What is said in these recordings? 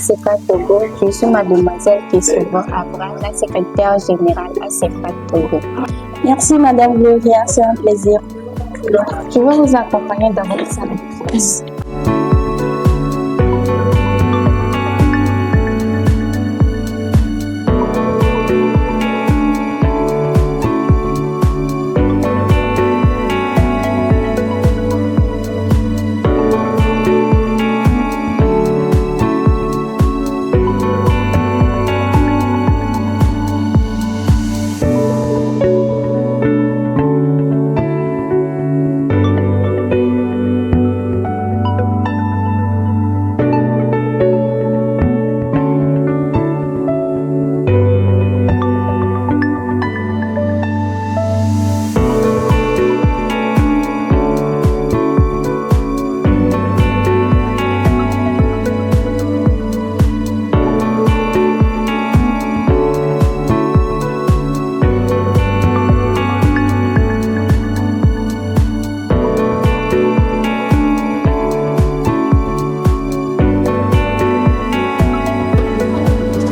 CEFA Togo. Je suis mademoiselle Kessovan Abra, la secrétaire générale à CEFA Togo. Merci Madame Gloria, c'est un plaisir. Je vais vous accompagner dans votre salle de classe.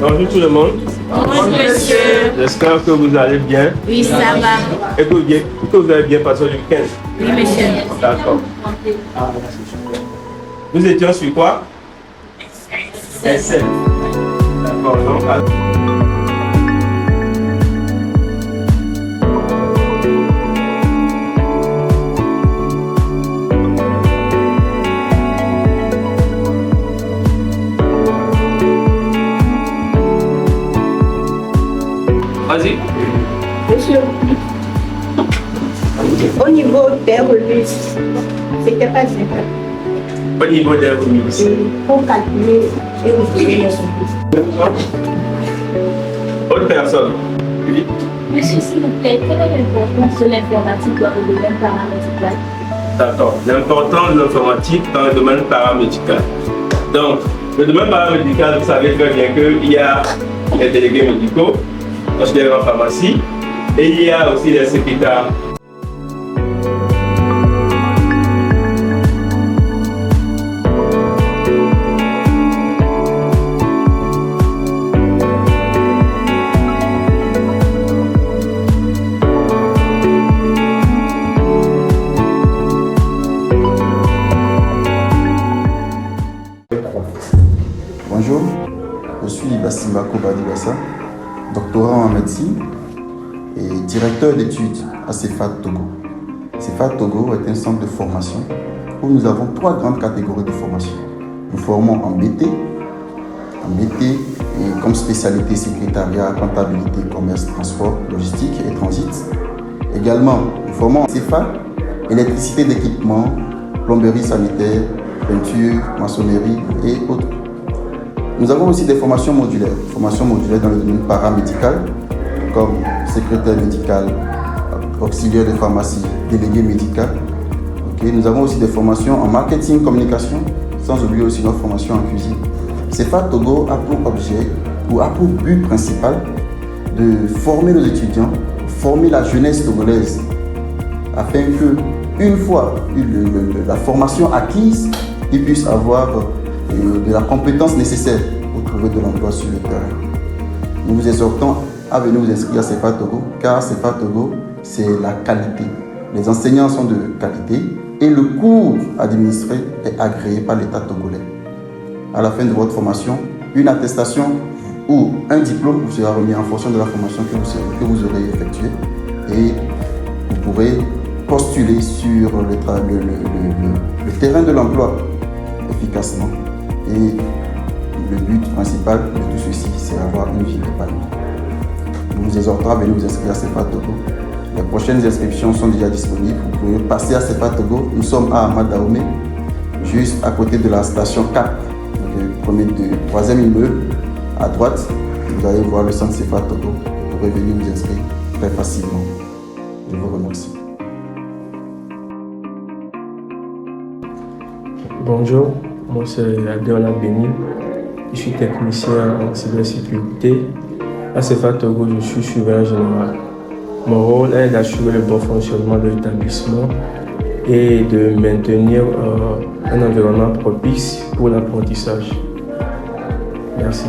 Bonjour tout le monde. Bonjour monsieur. J'espère que vous allez bien. Oui, ça va. Et que vous avez bien passé le week-end. Oui monsieur. D'accord. Nous étions sur quoi? S7. D'accord. Donc, vas-y. Monsieur, au niveau des revues, c'était pas simple. Au niveau des revues. Pour calculer et retrouver les revues. Autre personne. Oui. Monsieur, s'il vous plaît, quelle est l'importance de l'informatique dans le domaine paramédical? D'accord. L'importance de l'informatique dans le domaine paramédical. Donc, le domaine paramédical, vous savez très bien qu'il y a les délégués médicaux, les en pharmacie, et il y a aussi les secrétaires. Bonjour, je suis Bassimbako Badibassa, doctorant en médecine et directeur d'études à CEFA Togo. CEFA Togo est un centre de formation où nous avons 3 grandes catégories de formation. Nous formons en BT et comme spécialité secrétariat, comptabilité, commerce, transport, logistique et transit. Également, nous formons en CEFA, électricité d'équipement, plomberie sanitaire, peinture, maçonnerie et autres. Nous avons aussi des formations modulaires dans le domaine paramédical, comme secrétaire médical, auxiliaire de pharmacie, délégué médical. Nous avons aussi des formations en marketing, communication, sans oublier aussi notre formation en cuisine. CEFA Togo a pour objet ou a pour but principal de former nos étudiants, former la jeunesse togolaise, afin que, une fois la formation acquise, ils puissent avoir de la compétence nécessaire pour trouver de l'emploi sur le terrain. Nous vous exhortons à venir vous inscrire à CEFA Togo, car CEFA Togo, c'est la qualité. Les enseignants sont de qualité et le cours administré est agréé par l'État togolais. À la fin de votre formation, une attestation ou un diplôme vous sera remis en fonction de la formation que vous aurez effectuée et vous pourrez postuler sur le terrain de l'emploi efficacement. Et le but principal de tout ceci, c'est d'avoir une vie épanouie. Nous vous exhortons à venir vous inscrire à CEFA Togo. Les prochaines inscriptions sont déjà disponibles. Vous pouvez passer à CEFA Togo. Nous sommes à Amadaomé, juste à côté de la station Cap. Le premier de troisième immeuble à droite, vous allez voir le centre CEFA Togo. Vous pourrez venir vous inscrire très facilement. Je vous remercie. Bonjour, moi c'est Adéola Béni, je suis technicien en cybersécurité. À CEFA Togo, je suis surveillant général. Mon rôle est d'assurer le bon fonctionnement de l'établissement et de maintenir un environnement propice pour l'apprentissage. Merci.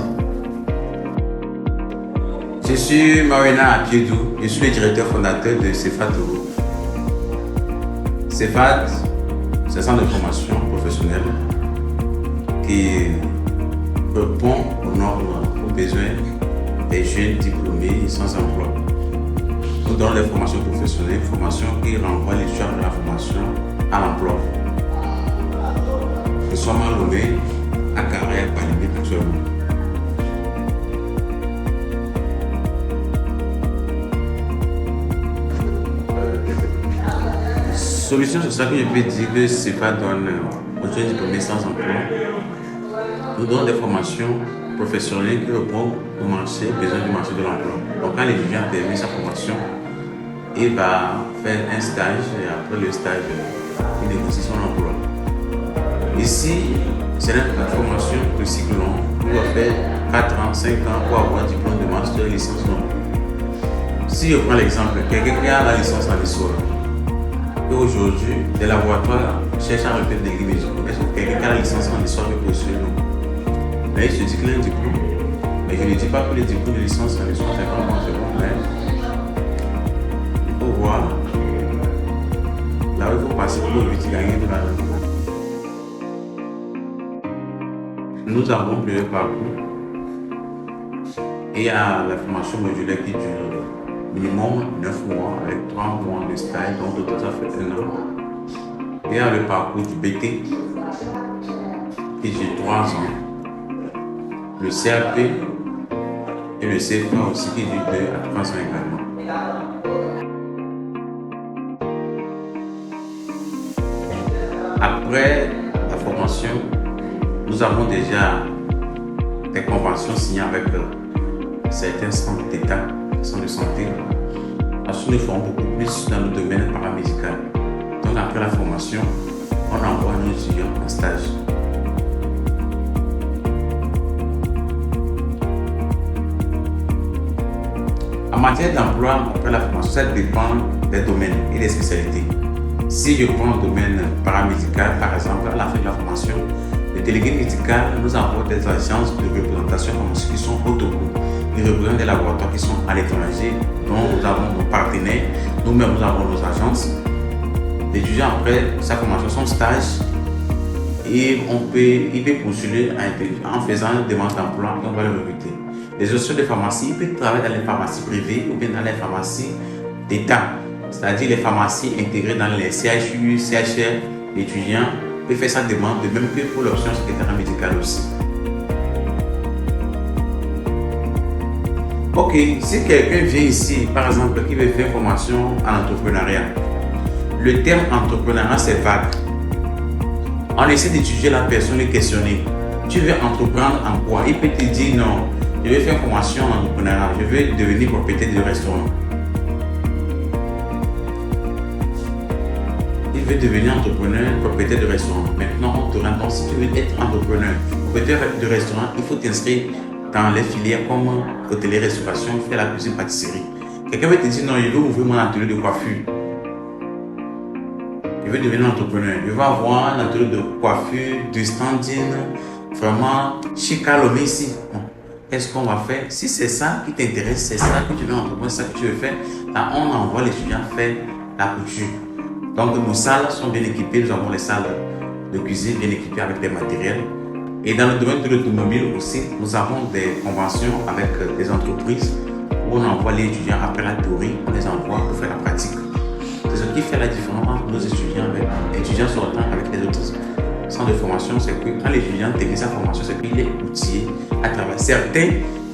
Je suis Marina Apiedou, je suis le directeur fondateur de CEFAT Togo. CEFAT, c'est un centre de formation professionnelle qui répond aux normes, aux besoins des jeunes diplômés sans emploi. Nous donnons des formations professionnelles, formations qui renvoient les gens de la formation à l'emploi. Nous sommes à Lomé, à Carré, à Panimé actuellement. Solution, c'est ça que je peux dire que CEFAT donne aux jeunes diplômés sans emploi. Nous donnons des formations professionnelles qui répondent au marché, aux besoins du marché de l'emploi. Donc quand l'étudiant termine sa formation, il va faire un stage et après le stage, il négocie son emploi. Ici, c'est une formation de cycle long. On va faire 4 ans, 5 ans pour avoir un diplôme de master et licence long. Si je prends l'exemple, quelqu'un qui a la licence en histoire, et aujourd'hui, des laboratoires cherchent à recruter des médicaux. Est-ce que quelqu'un qui a la licence en histoire peut postuler? Non. Mais il se dit qu'il a un diplôme. Mais je ne dis pas que les diplômes de licence en histoire, c'est pas bon, c'est bon. Mais il faut voir là où il faut passer pour éviter de gagner de l'argent. Nous avons plusieurs parcours. Et il y a la formation modulaire qui dure minimum 9 mois avec 3 mois de stage, donc au total ça fait 1 an. Il y a le parcours du BT qui dure 3 ans. Le CAP et le CFA aussi qui dure 2 à 3 ans également. Après la formation, nous avons déjà des conventions signées avec certains centres d'État, centres de santé. Ensuite, nous ferons beaucoup plus dans le domaine paramédical. Donc, après la formation, on envoie nos étudiants en stage. En matière d'emploi, après la formation, ça dépend des domaines et des spécialités. Si je prends le domaine paramédical, par exemple, à la fin de la formation, le délégué médical nous envoie des agences de représentation qui sont au Togo. Ils représentent des laboratoires qui sont à l'étranger, dont nous avons nos partenaires, nous-mêmes nous avons nos agences. L'étudiant, après sa formation, son stage, et il peut postuler en faisant une demande d'emploi et on va le recruter. Les gestionnaires de pharmacie, ils peuvent travailler dans les pharmacies privées ou bien dans les pharmacies d'État, c'est-à-dire les pharmacies intégrées dans les CHU, CHR. L'étudiant peut faire sa demande, de même que pour l'option secrétaire médical aussi. Ok, si quelqu'un vient ici, par exemple, qui veut faire une formation en entrepreneuriat, le terme entrepreneuriat c'est vague. On essaie d'étudier la personne et questionner. Tu veux entreprendre en quoi? Il peut te dire non, je veux faire une formation en entrepreneuriat, je veux devenir propriétaire de restaurant. Il veut devenir entrepreneur, propriétaire de restaurant. Maintenant, on te rend si tu veux être entrepreneur, propriétaire de restaurant, il faut t'inscrire dans les filières comme hôtellerie-restauration, faire la cuisine pâtisserie. Quelqu'un va te dire non, je veux ouvrir mon atelier de coiffure. Je veux devenir entrepreneur. Je veux avoir un atelier de coiffure, de standing, vraiment chic à l'homme ici. Bon. Qu'est-ce qu'on va faire? Si c'est ça qui t'intéresse, c'est ça que tu veux entreprendre, c'est ça que tu veux faire, là on envoie les étudiants faire la couture. Donc nos salles sont bien équipées, nous avons les salles de cuisine bien équipées avec des matériels. Et dans le domaine de l'automobile aussi, nous avons des conventions avec des entreprises où on envoie les étudiants après la théorie, on les envoie pour faire la pratique. C'est ce qui fait la différence entre nos étudiants avec les étudiants sortants avec les autres centres de formation, c'est que quand l'étudiant termine sa formation, c'est qu'il est outillé à travailler. Certains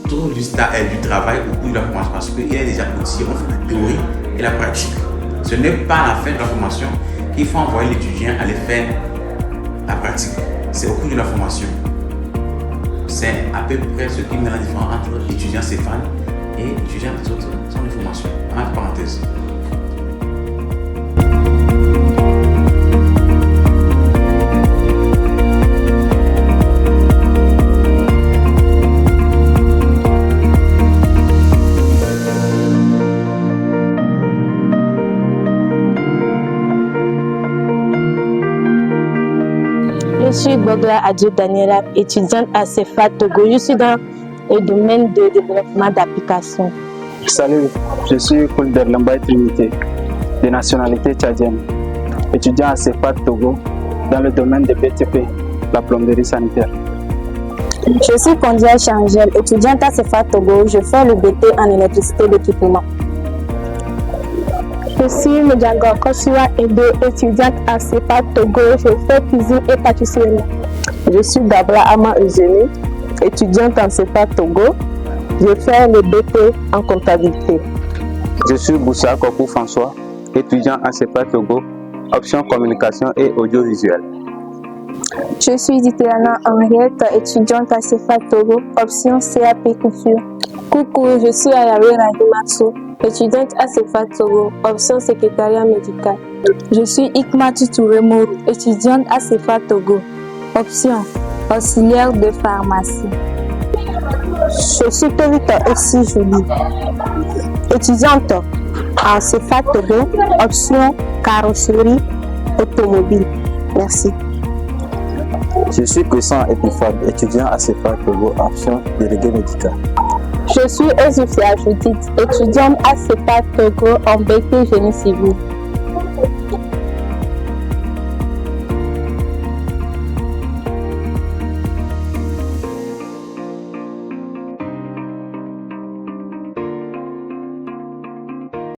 trouvent du travail au cours de la formation parce qu'il est déjà outillé, on fait la théorie et la pratique. Ce n'est pas à la fin de la formation qu'il faut envoyer l'étudiant aller faire la pratique. C'est au cours de la formation. C'est à peu près ce qui met la différence entre étudiants Céphane et étudiants des autres centres de formation. Entre parenthèses. Le suis Bogla Adjo Daniela, étudiante à CEFA Togo. Je suis dans le domaine de développement d'applications. Salut, je suis Koulder Lambay Trinité, de nationalité tchadienne, étudiant à CEFA Togo dans le domaine de BTP, la plomberie sanitaire. Je suis Kondia Changel, étudiante à CEFA Togo. Je fais le BT en électricité d'équipement. Je suis Medjango Kosua Ede, étudiante à CEFA Togo. Je fais cuisine et pâtisserie. Je suis Dabla Ama Eugénie, étudiante en CEFA Togo. Je fais le BT en comptabilité. Je suis Boussa Kokou François, étudiant en CEFA Togo, option communication et audiovisuel. Je suis Ditéana Henriette, étudiante à CEFA Togo, option CAP couture. Coucou, je suis Ayawe Rahimatsu, étudiante à CEFA Togo, option secrétariat médical. Je suis Ikmatu Touremourou, étudiante à CEFA Togo, option auxiliaire de pharmacie. Je suis Tovita Essi Julie, étudiante à CEFA Togo, option carrosserie automobile. Merci. Je suis Crescent Epiphane, étudiant à CEFA Togo, option délégué médical. Je suis Ezufia Judith, étudiante à CEFA Togo en BT Génie civil.